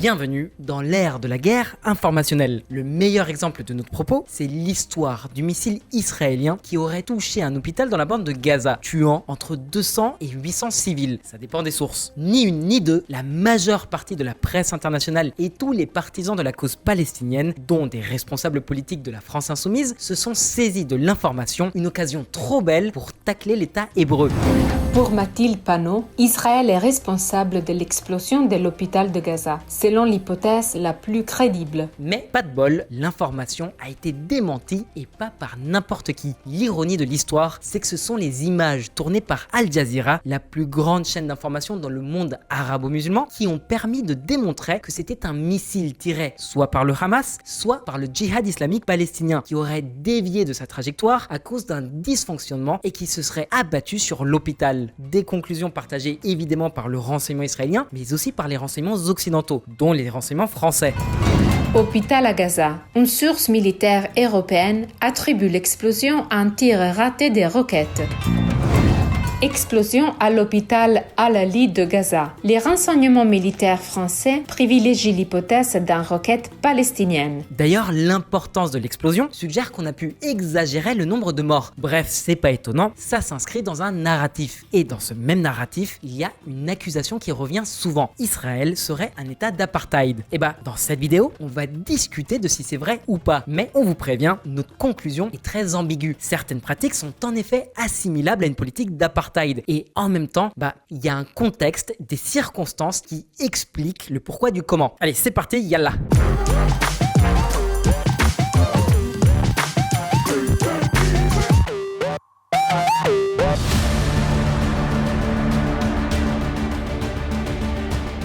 Bienvenue dans l'ère de la guerre informationnelle. Le meilleur exemple de notre propos, c'est l'histoire du missile israélien qui aurait touché un hôpital dans la bande de Gaza, tuant entre 200 et 800 civils. Ça dépend des sources. Ni une ni deux, la majeure partie de la presse internationale et tous les partisans de la cause palestinienne, dont des responsables politiques de la France insoumise, se sont saisis de l'information, une occasion trop belle pour tacler l'État hébreu. Pour Mathilde Panot, Israël est responsable de l'explosion de l'hôpital de Gaza, selon l'hypothèse la plus crédible. Mais pas de bol, l'information a été démentie et pas par n'importe qui. L'ironie de l'histoire, c'est que ce sont les images tournées par Al Jazeera, la plus grande chaîne d'information dans le monde arabo-musulman, qui ont permis de démontrer que c'était un missile tiré soit par le Hamas, soit par le djihad islamique palestinien, qui aurait dévié de sa trajectoire à cause d'un dysfonctionnement et qui se serait abattu sur l'hôpital. Des conclusions partagées évidemment par le renseignement israélien, mais aussi par les renseignements occidentaux, dont les renseignements français. Hôpital à Gaza. Une source militaire européenne attribue l'explosion à un tir raté des roquettes. Explosion à l'hôpital Al-Ali de Gaza. Les renseignements militaires français privilégient l'hypothèse d'une roquette palestinienne. D'ailleurs, l'importance de l'explosion suggère qu'on a pu exagérer le nombre de morts. Bref, c'est pas étonnant, ça s'inscrit dans un narratif. Et dans ce même narratif, il y a une accusation qui revient souvent. Israël serait un état d'apartheid. Et dans cette vidéo, on va discuter de si c'est vrai ou pas. Mais on vous prévient, notre conclusion est très ambiguë. Certaines pratiques sont en effet assimilables à une politique d'apartheid. Et en même temps, il y a un contexte, des circonstances qui expliquent le pourquoi du comment. Allez, c'est parti, yallah.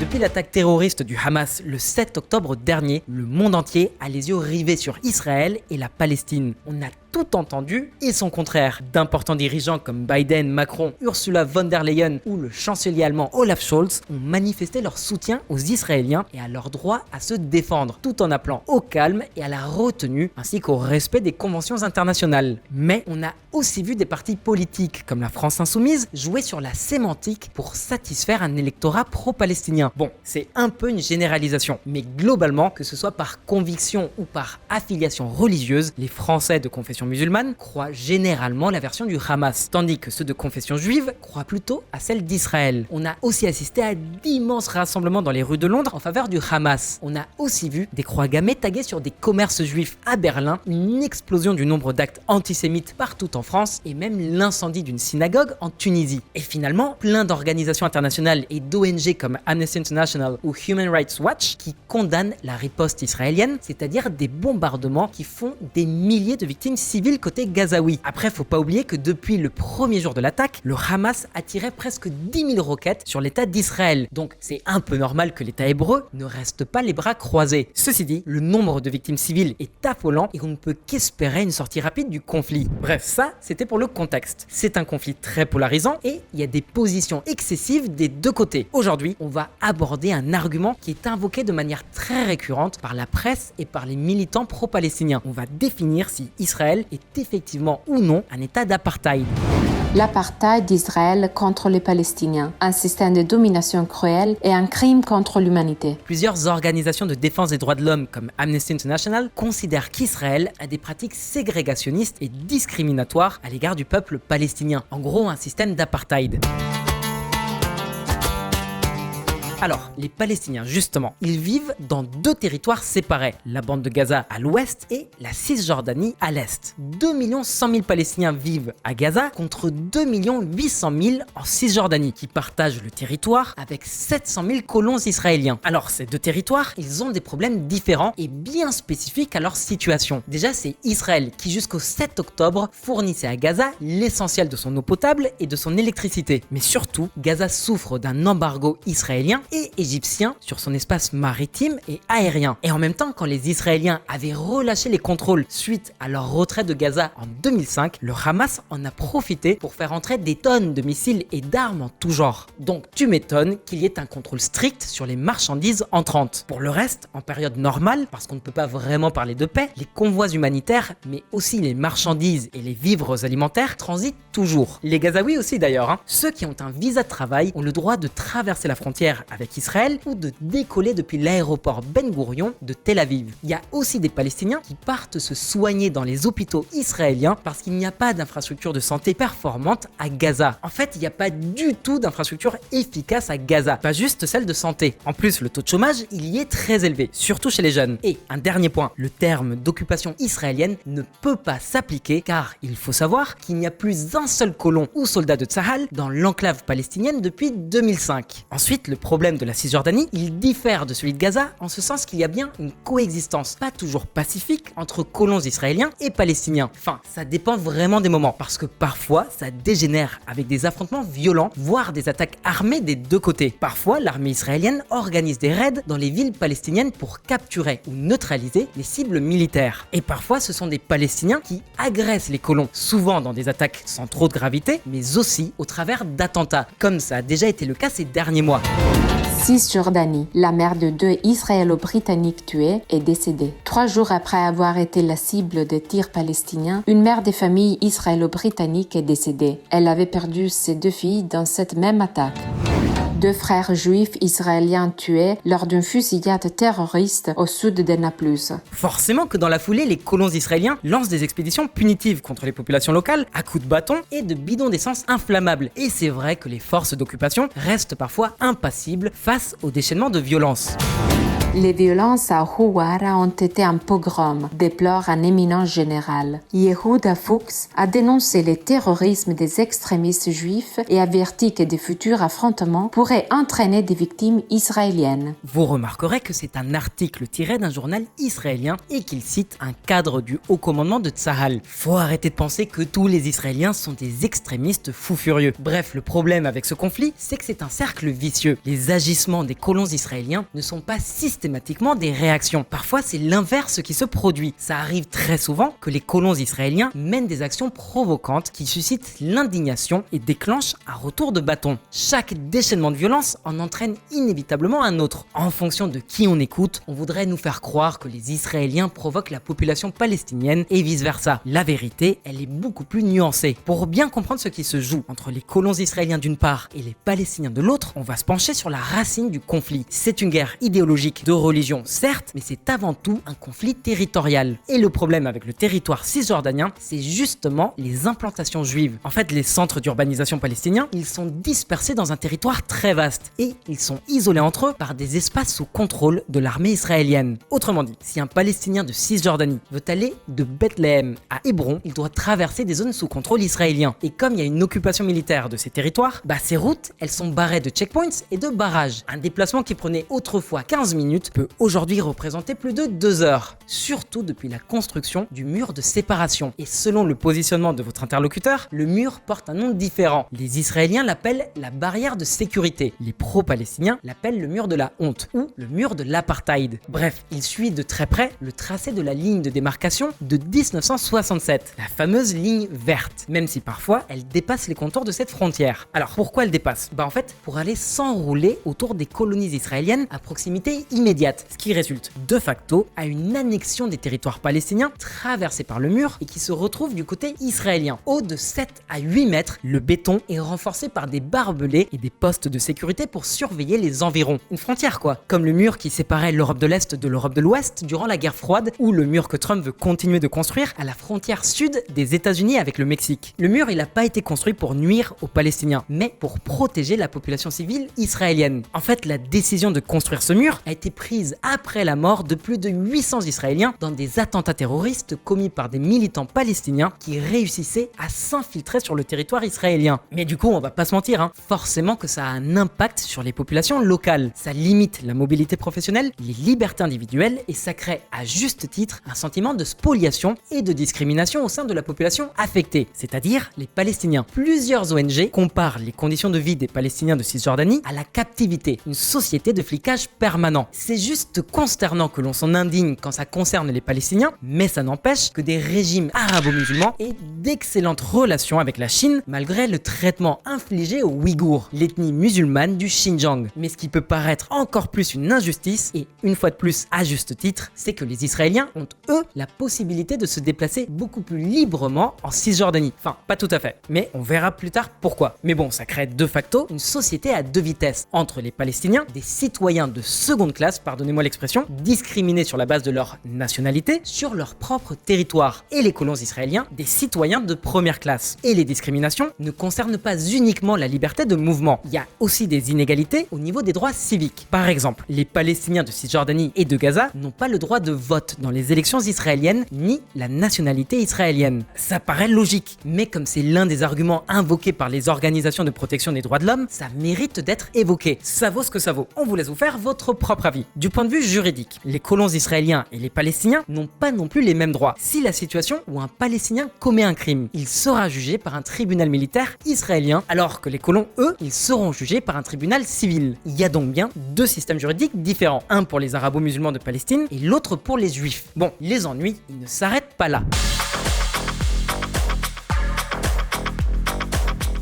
Depuis l'attaque terroriste du Hamas le 7 octobre dernier, le monde entier a les yeux rivés sur Israël et la Palestine. On a tout entendu et son contraire. D'importants dirigeants comme Biden, Macron, Ursula von der Leyen ou le chancelier allemand Olaf Scholz ont manifesté leur soutien aux Israéliens et à leur droit à se défendre, tout en appelant au calme et à la retenue ainsi qu'au respect des conventions internationales. Mais on a aussi vu des partis politiques comme la France insoumise jouer sur la sémantique pour satisfaire un électorat pro-palestinien. Bon, c'est un peu une généralisation, mais globalement, que ce soit par conviction ou par affiliation religieuse, les Français de confession musulmane croient généralement la version du Hamas, tandis que ceux de confession juive croient plutôt à celle d'Israël. On a aussi assisté à d'immenses rassemblements dans les rues de Londres en faveur du Hamas. On a aussi vu des croix gammées taguées sur des commerces juifs à Berlin, une explosion du nombre d'actes antisémites partout en France et même l'incendie d'une synagogue en Tunisie. Et finalement, plein d'organisations internationales et d'ONG comme Amnesty International ou Human Rights Watch qui condamnent la riposte israélienne, c'est-à-dire des bombardements qui font des milliers de victimes civiles côté gazaoui. Après, faut pas oublier que depuis le premier jour de l'attaque, le Hamas a tiré presque 10 000 roquettes sur l'État d'Israël. Donc c'est un peu normal que l'État hébreu ne reste pas les bras croisés. Ceci dit, le nombre de victimes civiles est affolant et on ne peut qu'espérer une sortie rapide du conflit. Bref, ça, c'était pour le contexte. C'est un conflit très polarisant et il y a des positions excessives des deux côtés. Aujourd'hui, on va aborder un argument qui est invoqué de manière très récurrente par la presse et par les militants pro-palestiniens. On va définir si Israël est effectivement ou non un état d'apartheid. L'apartheid d'Israël contre les Palestiniens, un système de domination cruel et un crime contre l'humanité. Plusieurs organisations de défense des droits de l'homme comme Amnesty International considèrent qu'Israël a des pratiques ségrégationnistes et discriminatoires à l'égard du peuple palestinien. En gros, un système d'apartheid. Alors, les Palestiniens, justement, ils vivent dans deux territoires séparés, la bande de Gaza à l'ouest et la Cisjordanie à l'est. 2 100 000 Palestiniens vivent à Gaza contre 2 800 000 en Cisjordanie, qui partagent le territoire avec 700 000 colons israéliens. Alors, ces deux territoires, ils ont des problèmes différents et bien spécifiques à leur situation. Déjà, c'est Israël qui, jusqu'au 7 octobre, fournissait à Gaza l'essentiel de son eau potable et de son électricité. Mais surtout, Gaza souffre d'un embargo israélien et égyptien sur son espace maritime et aérien. Et en même temps, quand les Israéliens avaient relâché les contrôles suite à leur retrait de Gaza en 2005, le Hamas en a profité pour faire entrer des tonnes de missiles et d'armes en tout genre. Donc tu m'étonnes qu'il y ait un contrôle strict sur les marchandises entrantes. Pour le reste, en période normale, parce qu'on ne peut pas vraiment parler de paix, les convois humanitaires, mais aussi les marchandises et les vivres alimentaires transitent toujours. Les Gazaouis aussi d'ailleurs, Ceux qui ont un visa de travail ont le droit de traverser la frontière avec Israël ou de décoller depuis l'aéroport Ben Gourion de Tel Aviv. Il y a aussi des Palestiniens qui partent se soigner dans les hôpitaux israéliens parce qu'il n'y a pas d'infrastructure de santé performante à Gaza. En fait, il n'y a pas du tout d'infrastructure efficace à Gaza, pas juste celle de santé. En plus, le taux de chômage, il y est très élevé, surtout chez les jeunes. Et un dernier point, le terme d'occupation israélienne ne peut pas s'appliquer car il faut savoir qu'il n'y a plus un seul colon ou soldat de Tsahal dans l'enclave palestinienne depuis 2005. Ensuite, le problème de la Cisjordanie, il diffère de celui de Gaza en ce sens qu'il y a bien une coexistence pas toujours pacifique entre colons israéliens et palestiniens. Enfin, ça dépend vraiment des moments parce que parfois ça dégénère avec des affrontements violents, voire des attaques armées des deux côtés. Parfois, l'armée israélienne organise des raids dans les villes palestiniennes pour capturer ou neutraliser les cibles militaires. Et parfois, ce sont des Palestiniens qui agressent les colons, souvent dans des attaques sans trop de gravité, mais aussi au travers d'attentats, comme ça a déjà été le cas ces derniers mois. Cisjordanie, la mère de 2 Israélo-Britanniques tués est décédée. 3 jours après avoir été la cible de tirs palestiniens, une mère de famille israélo-britannique est décédée. Elle avait perdu ses 2 filles dans cette même attaque. 2 frères juifs israéliens tués lors d'une fusillade terroriste au sud de Naplouse. Forcément que dans la foulée, les colons israéliens lancent des expéditions punitives contre les populations locales à coups de bâton et de bidons d'essence inflammables. Et c'est vrai que les forces d'occupation restent parfois impassibles face au déchaînement de violence. Les violences à Huwara ont été un pogrom, déplore un éminent général. Yehuda Fuchs a dénoncé le terrorisme des extrémistes juifs et averti que de futurs affrontements pourraient entraîner des victimes israéliennes. Vous remarquerez que c'est un article tiré d'un journal israélien et qu'il cite un cadre du haut commandement de Tsahal. Faut arrêter de penser que tous les Israéliens sont des extrémistes fous furieux. Bref, le problème avec ce conflit, c'est que c'est un cercle vicieux. Les agissements des colons israéliens ne sont pas systématiquement des réactions. Parfois, c'est l'inverse qui se produit. Ça arrive très souvent que les colons israéliens mènent des actions provocantes qui suscitent l'indignation et déclenchent un retour de bâton. Chaque déchaînement de violence en entraîne inévitablement un autre. En fonction de qui on écoute, on voudrait nous faire croire que les Israéliens provoquent la population palestinienne et vice-versa. La vérité, elle est beaucoup plus nuancée. Pour bien comprendre ce qui se joue entre les colons israéliens d'une part et les Palestiniens de l'autre, on va se pencher sur la racine du conflit. C'est une guerre idéologique de religion, certes, mais c'est avant tout un conflit territorial. Et le problème avec le territoire cisjordanien, c'est justement les implantations juives. En fait, les centres d'urbanisation palestiniens, ils sont dispersés dans un territoire très vaste et ils sont isolés entre eux par des espaces sous contrôle de l'armée israélienne. Autrement dit, si un Palestinien de Cisjordanie veut aller de Bethléem à Hébron, il doit traverser des zones sous contrôle israélien. Et comme il y a une occupation militaire de ces territoires, ces routes, elles sont barrées de checkpoints et de barrages. Un déplacement qui prenait autrefois 15 minutes peut aujourd'hui représenter plus de 2 heures, surtout depuis la construction du mur de séparation. Et selon le positionnement de votre interlocuteur, le mur porte un nom différent. Les Israéliens l'appellent la barrière de sécurité. Les pro-palestiniens l'appellent le mur de la honte ou le mur de l'apartheid. Bref, il suit de très près le tracé de la ligne de démarcation de 1967, la fameuse ligne verte, même si parfois elle dépasse les contours de cette frontière. Alors pourquoi elle dépasse ? En fait, pour aller s'enrouler autour des colonies israéliennes à proximité immédiate, ce qui résulte de facto à une annexion des territoires palestiniens traversés par le mur et qui se retrouve du côté israélien. Haut de 7 à 8 mètres, le béton est renforcé par des barbelés et des postes de sécurité pour surveiller les environs. Une frontière quoi, comme le mur qui séparait l'Europe de l'Est de l'Europe de l'Ouest durant la guerre froide ou le mur que Trump veut continuer de construire à la frontière sud des États-Unis avec le Mexique. Le mur, il n'a pas été construit pour nuire aux Palestiniens, mais pour protéger la population civile israélienne. En fait, la décision de construire ce mur a été prise après la mort de plus de 800 Israéliens dans des attentats terroristes commis par des militants palestiniens qui réussissaient à s'infiltrer sur le territoire israélien. Mais du coup, on va pas se mentir, forcément que ça a un impact sur les populations locales. Ça limite la mobilité professionnelle, les libertés individuelles et ça crée à juste titre un sentiment de spoliation et de discrimination au sein de la population affectée, c'est-à-dire les Palestiniens. Plusieurs ONG comparent les conditions de vie des Palestiniens de Cisjordanie à la captivité, une société de flicage permanent. C'est juste consternant que l'on s'en indigne quand ça concerne les Palestiniens, mais ça n'empêche que des régimes arabo-musulmans aient d'excellentes relations avec la Chine malgré le traitement infligé aux Ouïghours, l'ethnie musulmane du Xinjiang. Mais ce qui peut paraître encore plus une injustice, et une fois de plus à juste titre, c'est que les Israéliens ont eux la possibilité de se déplacer beaucoup plus librement en Cisjordanie. Enfin, pas tout à fait, mais on verra plus tard pourquoi. Mais bon, ça crée de facto une société à deux vitesses entre les Palestiniens, des citoyens de seconde classe, pardonnez-moi l'expression, discriminés sur la base de leur nationalité sur leur propre territoire, et les colons israéliens, des citoyens de première classe. Et les discriminations ne concernent pas uniquement la liberté de mouvement, il y a aussi des inégalités au niveau des droits civiques. Par exemple, les Palestiniens de Cisjordanie et de Gaza n'ont pas le droit de vote dans les élections israéliennes, ni la nationalité israélienne. Ça paraît logique, mais comme c'est l'un des arguments invoqués par les organisations de protection des droits de l'homme, ça mérite d'être évoqué. Ça vaut ce que ça vaut. On vous laisse vous faire votre propre avis. Du point de vue juridique, les colons israéliens et les Palestiniens n'ont pas non plus les mêmes droits. Si la situation où un Palestinien commet un crime, il sera jugé par un tribunal militaire israélien, alors que les colons, eux, ils seront jugés par un tribunal civil. Il y a donc bien deux systèmes juridiques différents, un pour les arabo-musulmans de Palestine et l'autre pour les juifs. Bon, les ennuis, ils ne s'arrêtent pas là.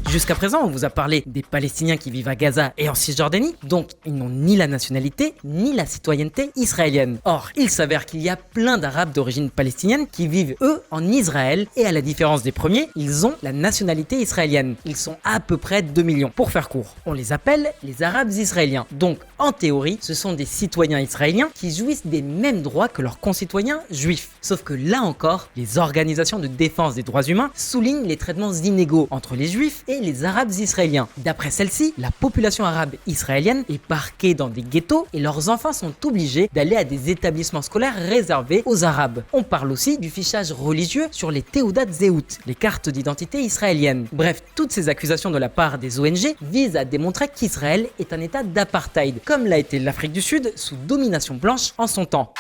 Jusqu'à présent, on vous a parlé des Palestiniens qui vivent à Gaza et en Cisjordanie, donc ils n'ont ni la nationalité ni la citoyenneté israélienne. Or, il s'avère qu'il y a plein d'Arabes d'origine palestinienne qui vivent eux en Israël et à la différence des premiers, ils ont la nationalité israélienne. Ils sont à peu près 2 millions. Pour faire court, on les appelle les Arabes israéliens. Donc, en théorie, ce sont des citoyens israéliens qui jouissent des mêmes droits que leurs concitoyens juifs. Sauf que là encore, les organisations de défense des droits humains soulignent les traitements inégaux entre les juifs et les Arabes israéliens. D'après celle-ci, la population arabe israélienne est parquée dans des ghettos et leurs enfants sont obligés d'aller à des établissements scolaires réservés aux Arabes. On parle aussi du fichage religieux sur les Théoudat Zéhout, les cartes d'identité israéliennes. Bref, toutes ces accusations de la part des ONG visent à démontrer qu'Israël est un état d'apartheid, comme l'a été l'Afrique du Sud sous domination blanche en son temps.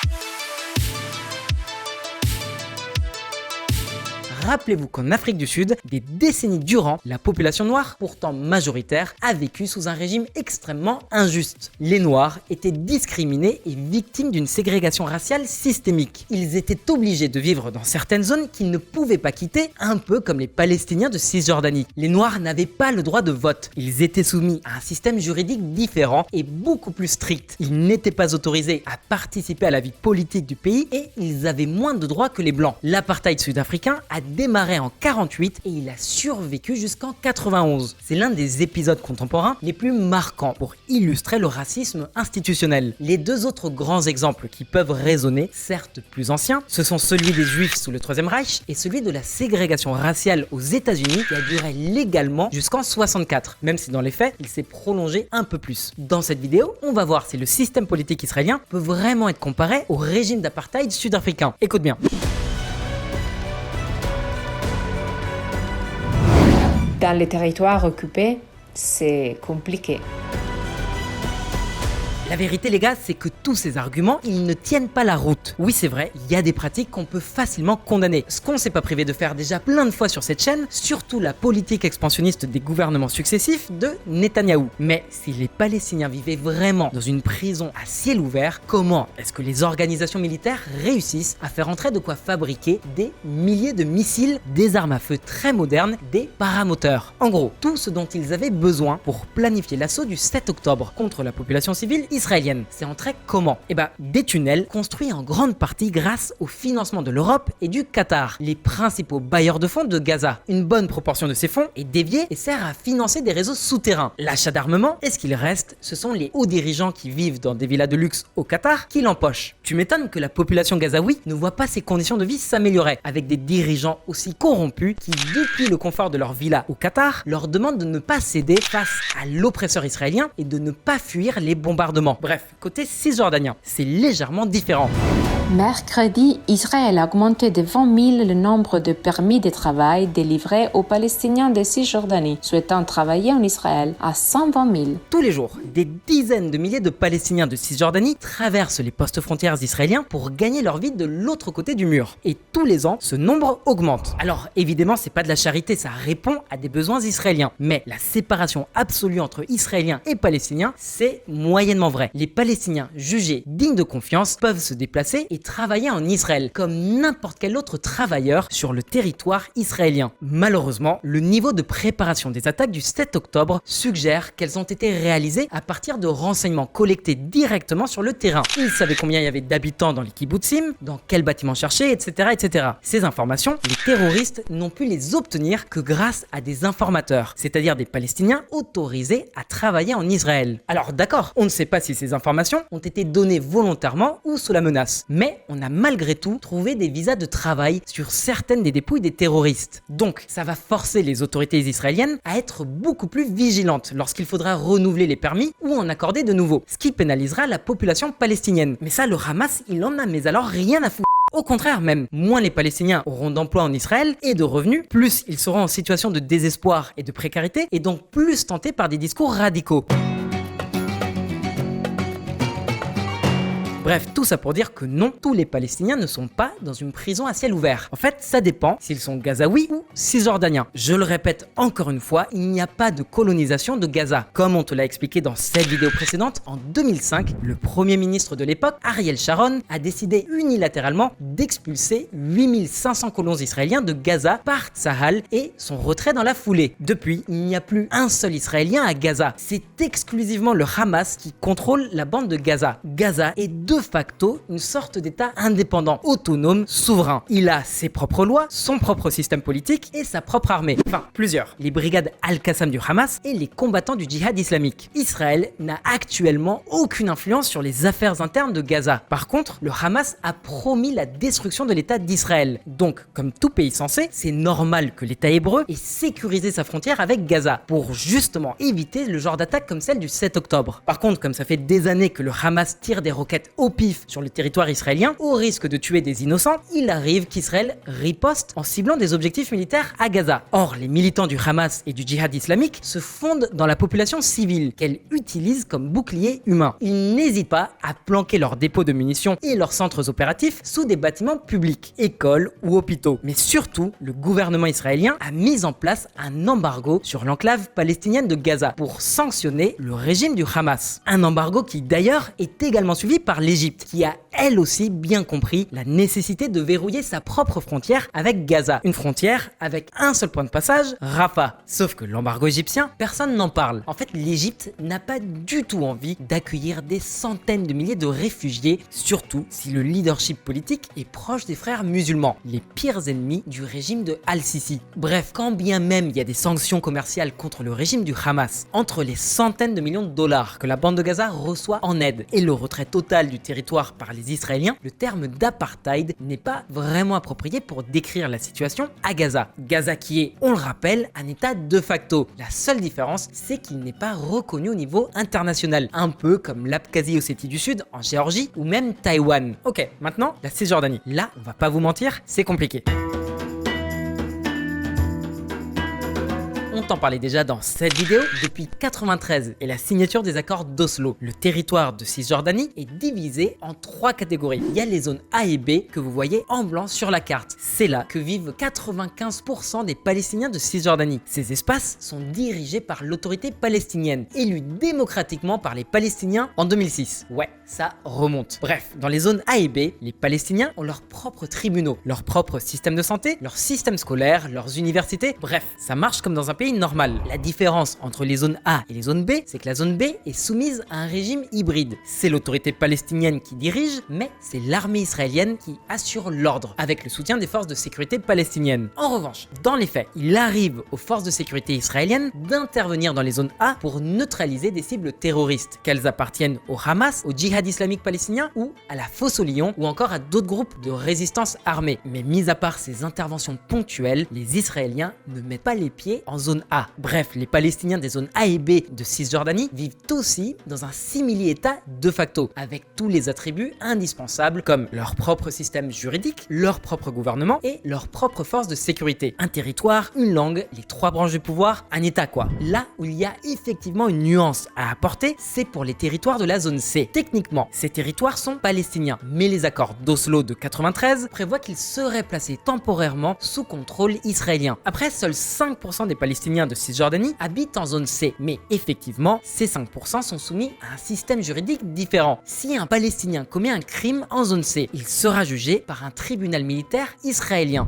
Rappelez-vous qu'en Afrique du Sud, des décennies durant, la population noire, pourtant majoritaire, a vécu sous un régime extrêmement injuste. Les Noirs étaient discriminés et victimes d'une ségrégation raciale systémique. Ils étaient obligés de vivre dans certaines zones qu'ils ne pouvaient pas quitter, un peu comme les Palestiniens de Cisjordanie. Les Noirs n'avaient pas le droit de vote. Ils étaient soumis à un système juridique différent et beaucoup plus strict. Ils n'étaient pas autorisés à participer à la vie politique du pays et ils avaient moins de droits que les Blancs. L'apartheid sud-africain a démarré en 48 et il a survécu jusqu'en 91. C'est l'un des épisodes contemporains les plus marquants pour illustrer le racisme institutionnel. Les deux autres grands exemples qui peuvent résonner, certes plus anciens, ce sont celui des Juifs sous le Troisième Reich et celui de la ségrégation raciale aux États-Unis qui a duré légalement jusqu'en 64, même si dans les faits, il s'est prolongé un peu plus. Dans cette vidéo, on va voir si le système politique israélien peut vraiment être comparé au régime d'apartheid sud-africain. Écoute bien. Dans les territoires occupés, c'est compliqué. La vérité les gars, c'est que tous ces arguments, ils ne tiennent pas la route. Oui c'est vrai, il y a des pratiques qu'on peut facilement condamner. Ce qu'on s'est pas privé de faire déjà plein de fois sur cette chaîne, surtout la politique expansionniste des gouvernements successifs de Netanyahou. Mais si les Palestiniens vivaient vraiment dans une prison à ciel ouvert, comment est-ce que les organisations militaires réussissent à faire entrer de quoi fabriquer des milliers de missiles, des armes à feu très modernes, des paramoteurs? En gros, tout ce dont ils avaient besoin pour planifier l'assaut du 7 octobre contre la population civile israélienne. C'est entré comment? Des tunnels construits en grande partie grâce au financement de l'Europe et du Qatar, les principaux bailleurs de fonds de Gaza. Une bonne proportion de ces fonds est déviée et sert à financer des réseaux souterrains. L'achat d'armement et ce qu'il reste, ce sont les hauts dirigeants qui vivent dans des villas de luxe au Qatar qui l'empochent. Tu m'étonnes que la population gazaoui ne voit pas ses conditions de vie s'améliorer avec des dirigeants aussi corrompus qui, depuis le confort de leur villa au Qatar, leur demandent de ne pas céder face à l'oppresseur israélien et de ne pas fuir les bombardements. Bref, côté cisjordanien, c'est légèrement différent. Mercredi, Israël a augmenté de 20 000 le nombre de permis de travail délivrés aux Palestiniens de Cisjordanie souhaitant travailler en Israël à 120 000. Tous les jours, des dizaines de milliers de Palestiniens de Cisjordanie traversent les postes frontières israéliens pour gagner leur vie de l'autre côté du mur. Et tous les ans, ce nombre augmente. Alors évidemment, c'est pas de la charité, ça répond à des besoins israéliens. Mais la séparation absolue entre Israéliens et Palestiniens, c'est moyennement vrai. Les Palestiniens jugés dignes de confiance peuvent se déplacer et travailler en Israël comme n'importe quel autre travailleur sur le territoire israélien. Malheureusement, le niveau de préparation des attaques du 7 octobre suggère qu'elles ont été réalisées à partir de renseignements collectés directement sur le terrain. Ils savaient combien il y avait d'habitants dans les kibbutzim, dans quel bâtiment chercher, etc., etc. Ces informations, les terroristes n'ont pu les obtenir que grâce à des informateurs, c'est-à-dire des Palestiniens autorisés à travailler en Israël. Alors d'accord, on ne sait pas si ces informations ont été données volontairement ou sous la menace, mais on a malgré tout trouvé des visas de travail sur certaines des dépouilles des terroristes. Donc ça va forcer les autorités israéliennes à être beaucoup plus vigilantes lorsqu'il faudra renouveler les permis ou en accorder de nouveaux, ce qui pénalisera la population palestinienne. Mais ça, le Hamas, il en a mais alors rien à foutre. Au contraire même, moins les Palestiniens auront d'emplois en Israël et de revenus, plus ils seront en situation de désespoir et de précarité et donc plus tentés par des discours radicaux. Bref, tout ça pour dire que non, tous les Palestiniens ne sont pas dans une prison à ciel ouvert. En fait, ça dépend s'ils sont gazaouis ou cisjordaniens. Je le répète encore une fois, il n'y a pas de colonisation de Gaza. Comme on te l'a expliqué dans cette vidéo précédente, en 2005, le premier ministre de l'époque, Ariel Sharon, a décidé unilatéralement d'expulser 8500 colons israéliens de Gaza par Tsahal et son retrait dans la foulée. Depuis, il n'y a plus un seul Israélien à Gaza. C'est exclusivement le Hamas qui contrôle la bande de Gaza. Gaza est de facto une sorte d'État indépendant, autonome, souverain. Il a ses propres lois, son propre système politique et sa propre armée. Enfin, plusieurs. Les brigades Al-Qassam du Hamas et les combattants du djihad islamique. Israël n'a actuellement aucune influence sur les affaires internes de Gaza. Par contre, le Hamas a promis la destruction de l'État d'Israël. Donc, comme tout pays censé, c'est normal que l'État hébreu ait sécurisé sa frontière avec Gaza pour justement éviter le genre d'attaque comme celle du 7 octobre. Par contre, comme ça fait des années que le Hamas tire des roquettes au pif sur le territoire israélien, au risque de tuer des innocents, il arrive qu'Israël riposte en ciblant des objectifs militaires à Gaza. Or, les militants du Hamas et du djihad islamique se fondent dans la population civile qu'elles utilisent comme bouclier humain. Ils n'hésitent pas à planquer leurs dépôts de munitions et leurs centres opératifs sous des bâtiments publics, écoles ou hôpitaux. Mais surtout, le gouvernement israélien a mis en place un embargo sur l'enclave palestinienne de Gaza pour sanctionner le régime du Hamas. Un embargo qui d'ailleurs est également suivi par l'Égypte, qui a elle aussi bien compris la nécessité de verrouiller sa propre frontière avec Gaza. Une frontière avec un seul point de passage, Rafah. Sauf que l'embargo égyptien, personne n'en parle. En fait, l'Égypte n'a pas du tout envie d'accueillir des centaines de milliers de réfugiés, surtout si le leadership politique est proche des frères musulmans, les pires ennemis du régime de Al-Sisi. Bref, quand bien même il y a des sanctions commerciales contre le régime du Hamas, entre les centaines de millions de dollars que la bande de Gaza reçoit en aide et le retrait total du territoire par les Israéliens, le terme d'apartheid n'est pas vraiment approprié pour décrire la situation à Gaza. Gaza qui est, on le rappelle, un état de facto. La seule différence, c'est qu'il n'est pas reconnu au niveau international, un peu comme l'Abkhazie-Ossétie du Sud en Géorgie ou même Taïwan. Ok, maintenant, la Cisjordanie. Là, on va pas vous mentir, c'est compliqué. On t'en parlait déjà dans cette vidéo, depuis 1993 et la signature des accords d'Oslo. Le territoire de Cisjordanie est divisé en 3 catégories. Il y a les zones A et B que vous voyez en blanc sur la carte. C'est là que vivent 95% des Palestiniens de Cisjordanie. Ces espaces sont dirigés par l'autorité palestinienne, élue démocratiquement par les Palestiniens en 2006. Ouais, ça remonte. Bref, dans les zones A et B, les Palestiniens ont leurs propres tribunaux, leur propre système de santé, leur système scolaire, leurs universités. Bref, ça marche comme dans un pays normal. La différence entre les zones A et les zones B, c'est que la zone B est soumise à un régime hybride. C'est l'autorité palestinienne qui dirige, mais c'est l'armée israélienne qui assure l'ordre, avec le soutien des forces de sécurité palestiniennes. En revanche, dans les faits, il arrive aux forces de sécurité israéliennes d'intervenir dans les zones A pour neutraliser des cibles terroristes, qu'elles appartiennent au Hamas, au djihad djihad islamique palestinien ou à la fosse aux lions ou encore à d'autres groupes de résistance armée. Mais mis à part ces interventions ponctuelles, les Israéliens ne mettent pas les pieds en zone A. Bref, les Palestiniens des zones A et B de Cisjordanie vivent aussi dans un simili-état de facto, avec tous les attributs indispensables comme leur propre système juridique, leur propre gouvernement et leur propre force de sécurité. Un territoire, une langue, les 3 branches du pouvoir, un état quoi. Là où il y a effectivement une nuance à apporter, c'est pour les territoires de la zone C. Techniquement, ces territoires sont palestiniens, mais les accords d'Oslo de 93 prévoient qu'ils seraient placés temporairement sous contrôle israélien. Après, seuls 5% des Palestiniens de Cisjordanie habitent en zone C, mais effectivement, ces 5% sont soumis à un système juridique différent. Si un Palestinien commet un crime en zone C, il sera jugé par un tribunal militaire israélien.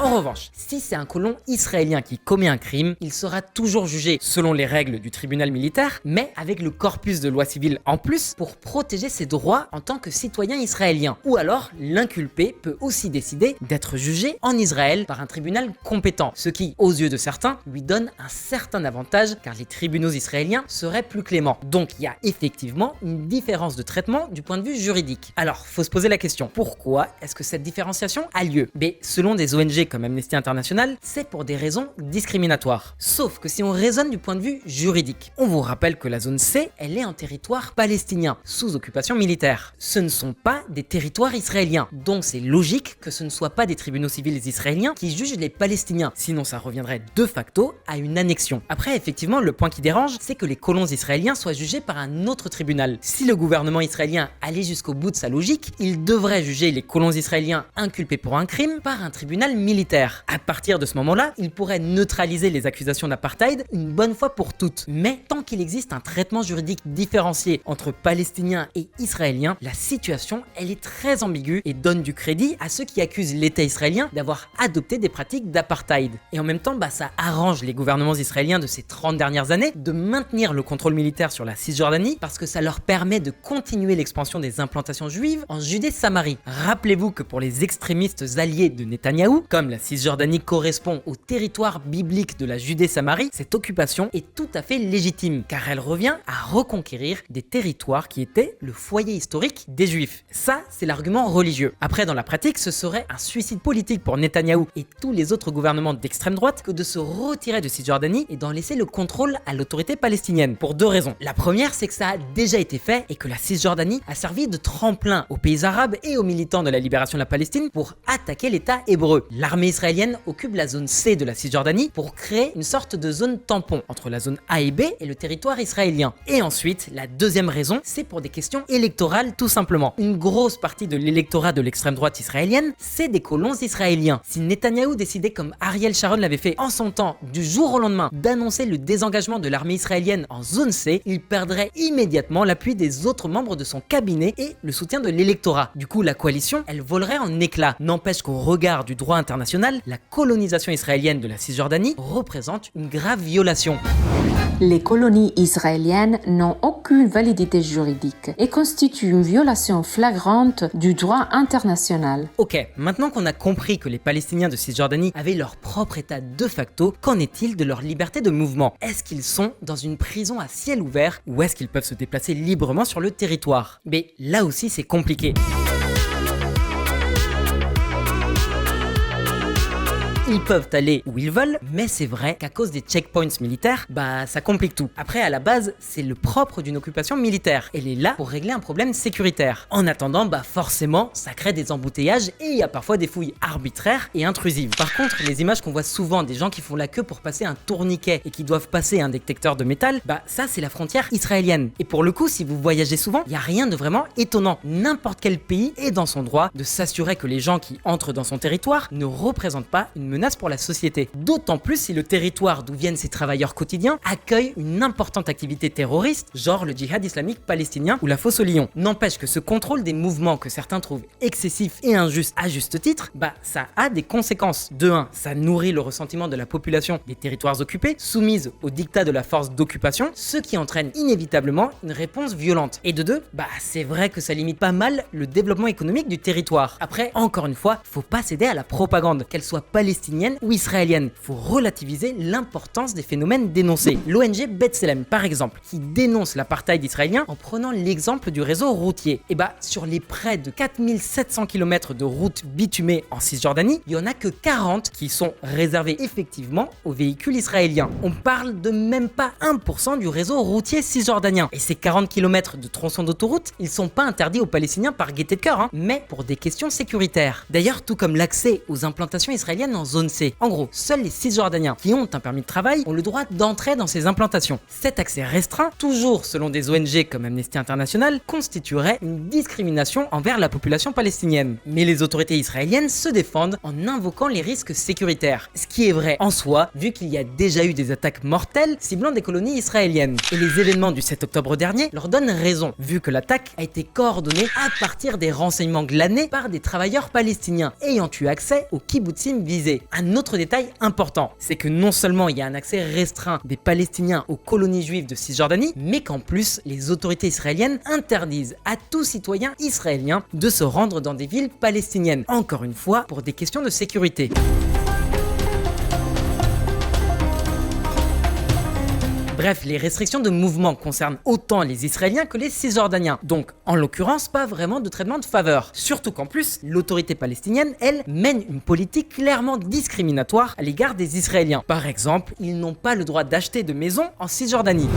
En revanche, si c'est un colon israélien qui commet un crime, il sera toujours jugé selon les règles du tribunal militaire, mais avec le corpus de loi civile en plus pour protéger ses droits en tant que citoyen israélien. Ou alors, l'inculpé peut aussi décider d'être jugé en Israël par un tribunal compétent, ce qui, aux yeux de certains, lui donne un certain avantage car les tribunaux israéliens seraient plus cléments. Donc il y a effectivement une différence de traitement du point de vue juridique. Alors, faut se poser la question, pourquoi est-ce que cette différenciation a lieu? Mais selon des ONG comme Amnesty International, c'est pour des raisons discriminatoires. Sauf que si on raisonne du point de vue juridique, on vous rappelle que la zone C, elle est un territoire palestinien, sous occupation militaire. Ce ne sont pas des territoires israéliens, donc c'est logique que ce ne soit pas des tribunaux civils israéliens qui jugent les Palestiniens, sinon ça reviendrait de facto à une annexion. Après, effectivement, le point qui dérange, c'est que les colons israéliens soient jugés par un autre tribunal. Si le gouvernement israélien allait jusqu'au bout de sa logique, il devrait juger les colons israéliens inculpés pour un crime par un tribunal militaire. À partir de ce moment-là, il pourrait neutraliser les accusations d'apartheid une bonne fois pour toutes. Mais tant qu'il existe un traitement juridique différencié entre Palestiniens et Israéliens, la situation, elle est très ambiguë et donne du crédit à ceux qui accusent l'État israélien d'avoir adopté des pratiques d'apartheid. Et en même temps, ça arrange les gouvernements israéliens de ces 30 dernières années de maintenir le contrôle militaire sur la Cisjordanie parce que ça leur permet de continuer l'expansion des implantations juives en Judée-Samarie. Rappelez-vous que pour les extrémistes alliés de Netanyahou, comme la Cisjordanie correspond au territoire biblique de la Judée-Samarie, cette occupation est tout à fait légitime, car elle revient à reconquérir des territoires qui étaient le foyer historique des Juifs. Ça, c'est l'argument religieux. Après, dans la pratique, ce serait un suicide politique pour Netanyahou et tous les autres gouvernements d'extrême droite que de se retirer de Cisjordanie et d'en laisser le contrôle à l'autorité palestinienne. Pour 2 raisons. La première, c'est que ça a déjà été fait et que la Cisjordanie a servi de tremplin aux pays arabes et aux militants de la libération de la Palestine pour attaquer l'État hébreu. L'armée israélienne occupe la zone C de la Cisjordanie pour créer une sorte de zone tampon entre la zone A et B et le territoire israélien. Et ensuite, la deuxième raison, c'est pour des questions électorales tout simplement. Une grosse partie de l'électorat de l'extrême droite israélienne, c'est des colons israéliens. Si Netanyahou décidait comme Ariel Sharon l'avait fait en son temps, du jour au lendemain, d'annoncer le désengagement de l'armée israélienne en zone C, il perdrait immédiatement l'appui des autres membres de son cabinet et le soutien de l'électorat. Du coup, la coalition, elle volerait en éclats. N'empêche qu'au regard du droit international, la colonisation israélienne de la Cisjordanie représente une grave violation. Les colonies israéliennes n'ont aucune validité juridique et constituent une violation flagrante du droit international. Ok, maintenant qu'on a compris que les Palestiniens de Cisjordanie avaient leur propre état de facto, qu'en est-il de leur liberté de mouvement? Est-ce qu'ils sont dans une prison à ciel ouvert ou est-ce qu'ils peuvent se déplacer librement sur le territoire? Mais là aussi c'est compliqué. Ils peuvent aller où ils veulent, mais c'est vrai qu'à cause des checkpoints militaires, ça complique tout. Après, à la base, c'est le propre d'une occupation militaire. Elle est là pour régler un problème sécuritaire. En attendant, forcément, ça crée des embouteillages et il y a parfois des fouilles arbitraires et intrusives. Par contre, les images qu'on voit souvent des gens qui font la queue pour passer un tourniquet et qui doivent passer un détecteur de métal, ça c'est la frontière israélienne. Et pour le coup, si vous voyagez souvent, il n'y a rien de vraiment étonnant. N'importe quel pays est dans son droit de s'assurer que les gens qui entrent dans son territoire ne représentent pas une menace pour la société. D'autant plus si le territoire d'où viennent ces travailleurs quotidiens accueille une importante activité terroriste, genre le djihad islamique palestinien ou la fosse aux lions. N'empêche que ce contrôle des mouvements que certains trouvent excessif et injuste à juste titre, ça a des conséquences. De 1, ça nourrit le ressentiment de la population des territoires occupés, soumise au dictat de la force d'occupation, ce qui entraîne inévitablement une réponse violente. Et de 2, c'est vrai que ça limite pas mal le développement économique du territoire. Après, encore une fois, faut pas céder à la propagande, qu'elle soit palestinienne palestinienne ou israélienne. Faut relativiser l'importance des phénomènes dénoncés. L'ONG B'Tselem, par exemple, qui dénonce l'apartheid israélien en prenant l'exemple du réseau routier. Et sur les près de 4700 km de routes bitumées en Cisjordanie, il n'y en a que 40 qui sont réservés effectivement aux véhicules israéliens. On parle de même pas 1% du réseau routier cisjordanien. Et ces 40 km de tronçons d'autoroute, ils sont pas interdits aux Palestiniens par gaieté de cœur, mais pour des questions sécuritaires. D'ailleurs, tout comme l'accès aux implantations israéliennes en zone C. En gros, seuls les Cisjordaniens qui ont un permis de travail ont le droit d'entrer dans ces implantations. Cet accès restreint, toujours selon des ONG comme Amnesty International, constituerait une discrimination envers la population palestinienne. Mais les autorités israéliennes se défendent en invoquant les risques sécuritaires. Ce qui est vrai en soi, vu qu'il y a déjà eu des attaques mortelles ciblant des colonies israéliennes. Et les événements du 7 octobre dernier leur donnent raison, vu que l'attaque a été coordonnée à partir des renseignements glanés par des travailleurs palestiniens ayant eu accès aux kibbutzim visés. Un autre détail important, c'est que non seulement il y a un accès restreint des Palestiniens aux colonies juives de Cisjordanie, mais qu'en plus, les autorités israéliennes interdisent à tout citoyen israélien de se rendre dans des villes palestiniennes. Encore une fois, pour des questions de sécurité. Bref, les restrictions de mouvement concernent autant les Israéliens que les Cisjordaniens, donc en l'occurrence pas vraiment de traitement de faveur. Surtout qu'en plus, l'autorité palestinienne, elle, mène une politique clairement discriminatoire à l'égard des Israéliens. Par exemple, ils n'ont pas le droit d'acheter de maisons en Cisjordanie.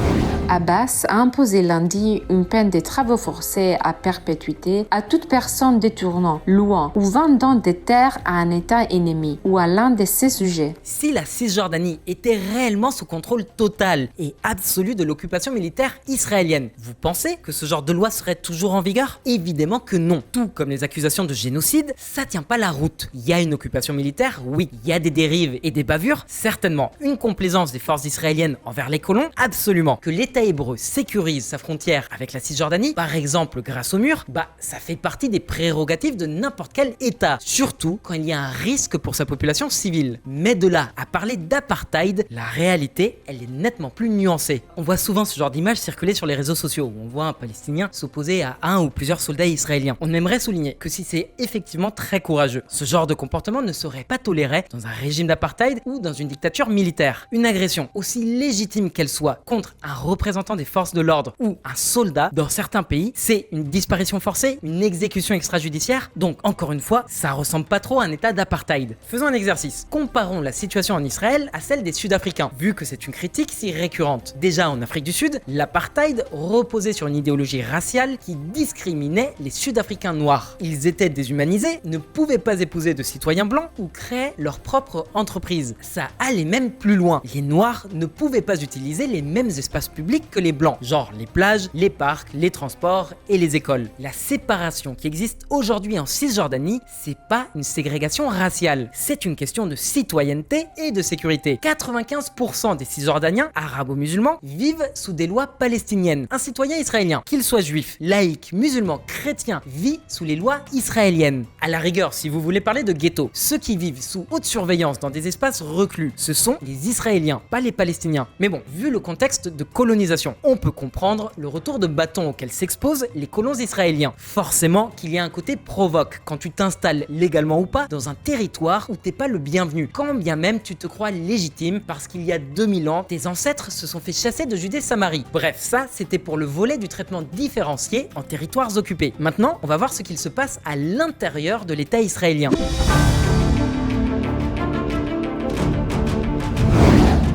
Abbas a imposé lundi une peine de travaux forcés à perpétuité à toute personne détournant, louant ou vendant des terres à un État ennemi ou à l'un de ses sujets. Si la Cisjordanie était réellement sous contrôle total et absolu de l'occupation militaire israélienne, vous pensez que ce genre de loi serait toujours en vigueur? Évidemment que non. Tout comme les accusations de génocide, ça tient pas la route. Il y a une occupation militaire, oui. Il y a des dérives et des bavures, certainement. Une complaisance des forces israéliennes envers les colons, absolument. Que l'État hébreu sécurise sa frontière avec la Cisjordanie, par exemple grâce au mur, ça fait partie des prérogatives de n'importe quel État, surtout quand il y a un risque pour sa population civile. Mais de là à parler d'apartheid, la réalité, elle est nettement plus nuancée. On voit souvent ce genre d'images circuler sur les réseaux sociaux où on voit un Palestinien s'opposer à un ou plusieurs soldats israéliens. On aimerait souligner que si c'est effectivement très courageux, ce genre de comportement ne serait pas toléré dans un régime d'apartheid ou dans une dictature militaire. Une agression, aussi légitime qu'elle soit, contre un représentant des forces de l'ordre ou un soldat dans certains pays, c'est une disparition forcée, une exécution extrajudiciaire, donc encore une fois, ça ressemble pas trop à un état d'apartheid. Faisons un exercice. Comparons la situation en Israël à celle des Sud-Africains, vu que c'est une critique si récurrente. Déjà en Afrique du Sud, l'apartheid reposait sur une idéologie raciale qui discriminait les Sud-Africains noirs. Ils étaient déshumanisés, ne pouvaient pas épouser de citoyens blancs ou créer leur propre entreprise. Ça allait même plus loin. Les noirs ne pouvaient pas utiliser les mêmes espaces publics que les blancs, genre les plages, les parcs, les transports et les écoles. La séparation qui existe aujourd'hui en Cisjordanie, c'est pas une ségrégation raciale, c'est une question de citoyenneté et de sécurité. 95% des Cisjordaniens, arabo-musulmans, vivent sous des lois palestiniennes. Un citoyen israélien, qu'il soit juif, laïque, musulman, chrétien, vit sous les lois israéliennes. À la rigueur, si vous voulez parler de ghetto, ceux qui vivent sous haute surveillance dans des espaces reclus, ce sont les Israéliens, pas les Palestiniens. Mais bon, vu le contexte de colonisation, on peut comprendre le retour de bâton auquel s'exposent les colons israéliens. Forcément qu'il y a un côté provoque quand tu t'installes légalement ou pas dans un territoire où t'es pas le bienvenu, quand bien même tu te crois légitime parce qu'il y a 2000 ans, tes ancêtres se sont fait chasser de Judée-Samarie. Bref, ça c'était pour le volet du traitement différencié en territoires occupés. Maintenant, on va voir ce qu'il se passe à l'intérieur de l'État israélien.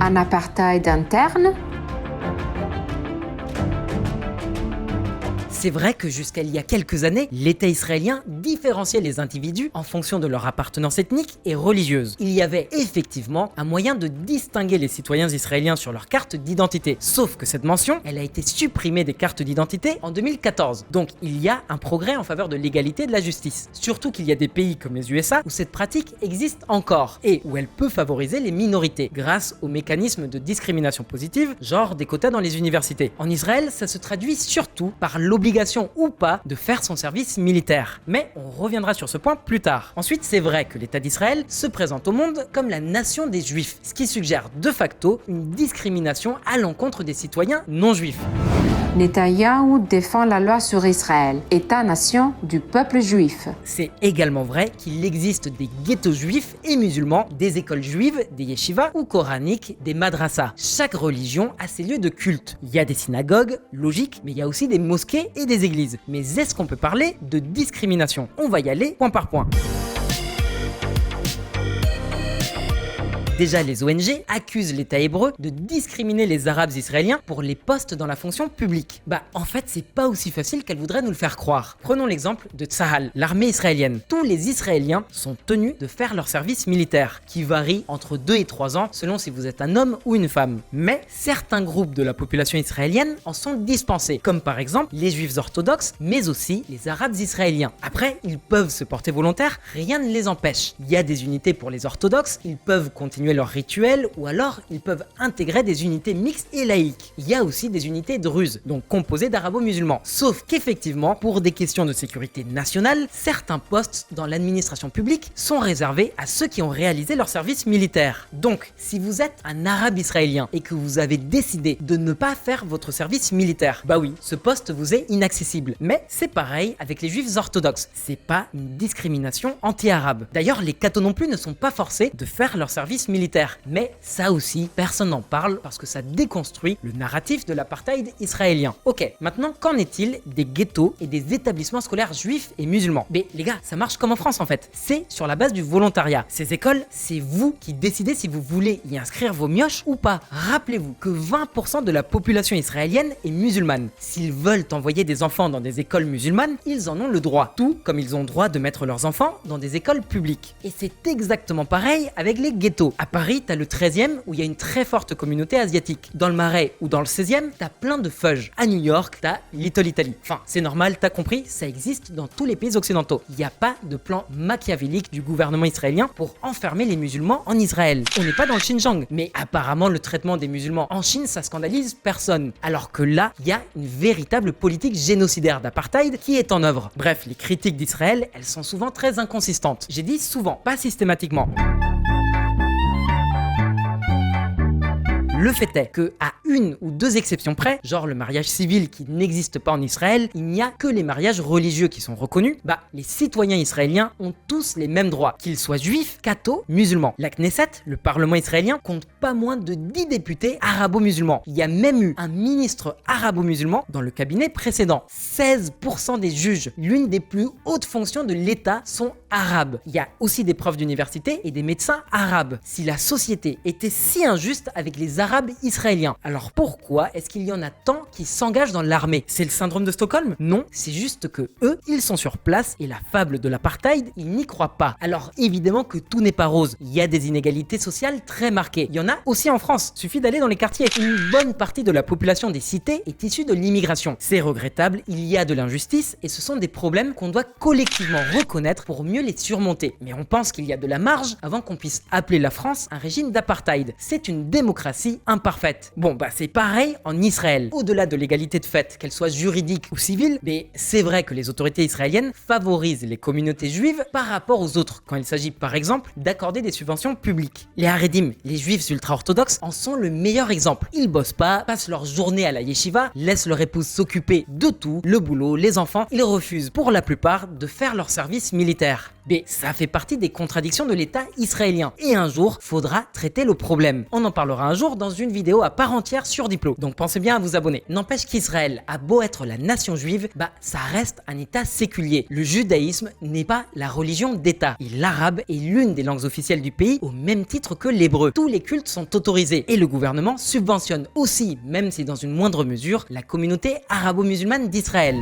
Un apartheid interne? C'est vrai que jusqu'à il y a quelques années, l'État israélien différenciait les individus en fonction de leur appartenance ethnique et religieuse. Il y avait effectivement un moyen de distinguer les citoyens israéliens sur leur carte d'identité. Sauf que cette mention, elle a été supprimée des cartes d'identité en 2014. Donc il y a un progrès en faveur de l'égalité et de la justice. Surtout qu'il y a des pays comme les USA où cette pratique existe encore et où elle peut favoriser les minorités grâce aux mécanismes de discrimination positive, genre des quotas dans les universités. En Israël, ça se traduit surtout par l'obligation ou pas de faire son service militaire. Mais on reviendra sur ce point plus tard. Ensuite, c'est vrai que l'État d'Israël se présente au monde comme la nation des Juifs, ce qui suggère de facto une discrimination à l'encontre des citoyens non juifs. Netanyahou défend la loi sur Israël, État-nation du peuple juif. C'est également vrai qu'il existe des ghettos juifs et musulmans, des écoles juives, des yeshivas ou coraniques, des madrasas. Chaque religion a ses lieux de culte. Il y a des synagogues, logique, mais il y a aussi des mosquées et des églises. Mais est-ce qu'on peut parler de discrimination? On va y aller point par point. Déjà, les ONG accusent l'État hébreu de discriminer les Arabes israéliens pour les postes dans la fonction publique. En fait, c'est pas aussi facile qu'elle voudrait nous le faire croire. Prenons l'exemple de Tsahal, l'armée israélienne. Tous les Israéliens sont tenus de faire leur service militaire, qui varie entre 2 et 3 ans selon si vous êtes un homme ou une femme. Mais certains groupes de la population israélienne en sont dispensés, comme par exemple les Juifs orthodoxes, mais aussi les Arabes israéliens. Après, ils peuvent se porter volontaires, rien ne les empêche. Il y a des unités pour les orthodoxes, ils peuvent continuer leurs rituels ou alors ils peuvent intégrer des unités mixtes et laïques. Il y a aussi des unités druzes, donc composées d'arabo-musulmans. Sauf qu'effectivement, pour des questions de sécurité nationale, certains postes dans l'administration publique sont réservés à ceux qui ont réalisé leur service militaire. Donc, si vous êtes un arabe israélien et que vous avez décidé de ne pas faire votre service militaire, oui, ce poste vous est inaccessible. Mais c'est pareil avec les juifs orthodoxes. C'est pas une discrimination anti-arabe. D'ailleurs, les cathos non plus ne sont pas forcés de faire leur service militaire. Mais ça aussi, personne n'en parle parce que ça déconstruit le narratif de l'apartheid israélien. Ok, maintenant, qu'en est-il des ghettos et des établissements scolaires juifs et musulmans? Mais les gars, ça marche comme en France en fait. C'est sur la base du volontariat. Ces écoles, c'est vous qui décidez si vous voulez y inscrire vos mioches ou pas. Rappelez-vous que 20% de la population israélienne est musulmane. S'ils veulent envoyer des enfants dans des écoles musulmanes, ils en ont le droit. Tout comme ils ont le droit de mettre leurs enfants dans des écoles publiques. Et c'est exactement pareil avec les ghettos. À Paris, t'as le 13e où il y a une très forte communauté asiatique. Dans le Marais ou dans le 16e, t'as plein de fudge. À New York, t'as Little Italy. Enfin, c'est normal, t'as compris, ça existe dans tous les pays occidentaux. Il n'y a pas de plan machiavélique du gouvernement israélien pour enfermer les musulmans en Israël. On n'est pas dans le Xinjiang, mais apparemment le traitement des musulmans en Chine, ça scandalise personne. Alors que là, il y a une véritable politique génocidaire d'apartheid qui est en œuvre. Bref, les critiques d'Israël, elles sont souvent très inconsistantes. J'ai dit souvent, pas systématiquement. Le fait est que, à une ou deux exceptions près, genre le mariage civil qui n'existe pas en Israël, il n'y a que les mariages religieux qui sont reconnus, les citoyens israéliens ont tous les mêmes droits, qu'ils soient juifs, cathos, musulmans. La Knesset, le parlement israélien, compte pas moins de 10 députés arabo-musulmans. Il y a même eu un ministre arabo-musulman dans le cabinet précédent. 16% des juges, l'une des plus hautes fonctions de l'État, sont arabes. Il y a aussi des profs d'université et des médecins arabes. Si la société était si injuste avec les arabes israéliens, alors pourquoi est-ce qu'il y en a tant qui s'engagent dans l'armée? C'est le syndrome de Stockholm? Non, c'est juste que eux, ils sont sur place et la fable de l'apartheid, ils n'y croient pas. Alors évidemment que tout n'est pas rose. Il y a des inégalités sociales très marquées. Il y en a aussi en France. Suffit d'aller dans les quartiers. Une bonne partie de la population des cités est issue de l'immigration. C'est regrettable, il y a de l'injustice et ce sont des problèmes qu'on doit collectivement reconnaître pour mieux les surmonter. Mais on pense qu'il y a de la marge avant qu'on puisse appeler la France un régime d'apartheid. C'est une démocratie imparfaite. Bon, c'est pareil en Israël. Au-delà de l'égalité de fait, qu'elle soit juridique ou civile, mais c'est vrai que les autorités israéliennes favorisent les communautés juives par rapport aux autres, quand il s'agit par exemple d'accorder des subventions publiques. Les Haredim, les juifs ultra-orthodoxes, en sont le meilleur exemple. Ils bossent pas, passent leur journée à la yeshiva, laissent leur épouse s'occuper de tout, le boulot, les enfants. Ils refusent pour la plupart de faire leur service militaire. Mais ça fait partie des contradictions de l'État israélien. Et un jour, faudra traiter le problème. On en parlera un jour dans une vidéo à part entière sur Diplo. Donc pensez bien à vous abonner. N'empêche qu'Israël a beau être la nation juive, ça reste un État séculier. Le judaïsme n'est pas la religion d'État. Et l'arabe est l'une des langues officielles du pays au même titre que l'hébreu. Tous les cultes sont autorisés. Et le gouvernement subventionne aussi, même si dans une moindre mesure, la communauté arabo-musulmane d'Israël.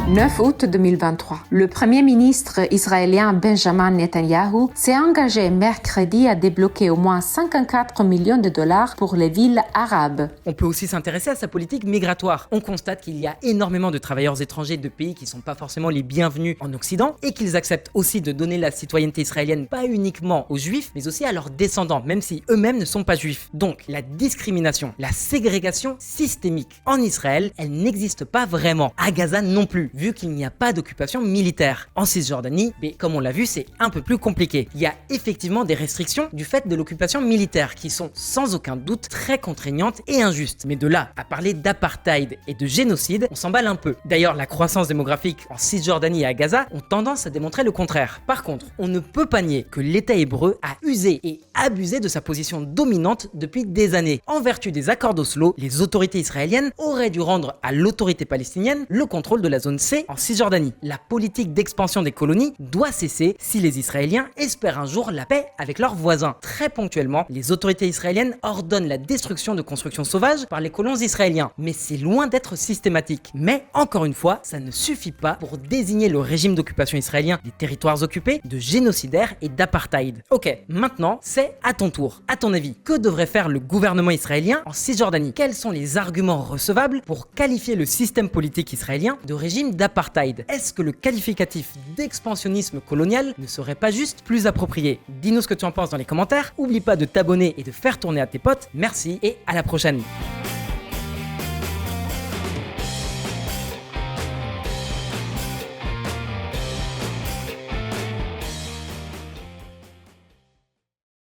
9 août 2023. Le premier ministre israélien Benjamin Netanyahou s'est engagé mercredi à débloquer au moins 54 millions de dollars pour les villes arabes. On peut aussi s'intéresser à sa politique migratoire. On constate qu'il y a énormément de travailleurs étrangers de pays qui sont pas forcément les bienvenus en Occident et qu'ils acceptent aussi de donner la citoyenneté israélienne pas uniquement aux juifs, mais aussi à leurs descendants, même si eux-mêmes ne sont pas juifs. Donc, la discrimination, la ségrégation systémique en Israël, elle n'existe pas vraiment. À Gaza non plus. vu qu'il n'y a pas d'occupation militaire. En Cisjordanie, mais comme on l'a vu, c'est un peu plus compliqué. Il y a effectivement des restrictions du fait de l'occupation militaire qui sont sans aucun doute très contraignantes et injustes. Mais de là à parler d'apartheid et de génocide, on s'emballe un peu. D'ailleurs, la croissance démographique en Cisjordanie et à Gaza ont tendance à démontrer le contraire. Par contre, on ne peut pas nier que l'État hébreu a usé et abusé de sa position dominante depuis des années. En vertu des accords d'Oslo, les autorités israéliennes auraient dû rendre à l'autorité palestinienne le contrôle de la zone C en Cisjordanie. La politique d'expansion des colonies doit cesser si les Israéliens espèrent un jour la paix avec leurs voisins. Très ponctuellement, les autorités israéliennes ordonnent la destruction de constructions sauvages par les colons israéliens, mais c'est loin d'être systématique. Mais encore une fois, ça ne suffit pas pour désigner le régime d'occupation israélien des territoires occupés de génocidaire et d'apartheid. Ok, maintenant, c'est à ton tour. À ton avis, que devrait faire le gouvernement israélien en Cisjordanie? Quels sont les arguments recevables pour qualifier le système politique israélien de régime d'apartheid? Est-ce que le qualificatif d'expansionnisme colonial ne serait pas juste plus approprié? Dis-nous ce que tu en penses dans les commentaires. Oublie pas de t'abonner et de faire tourner à tes potes. Merci et à la prochaine.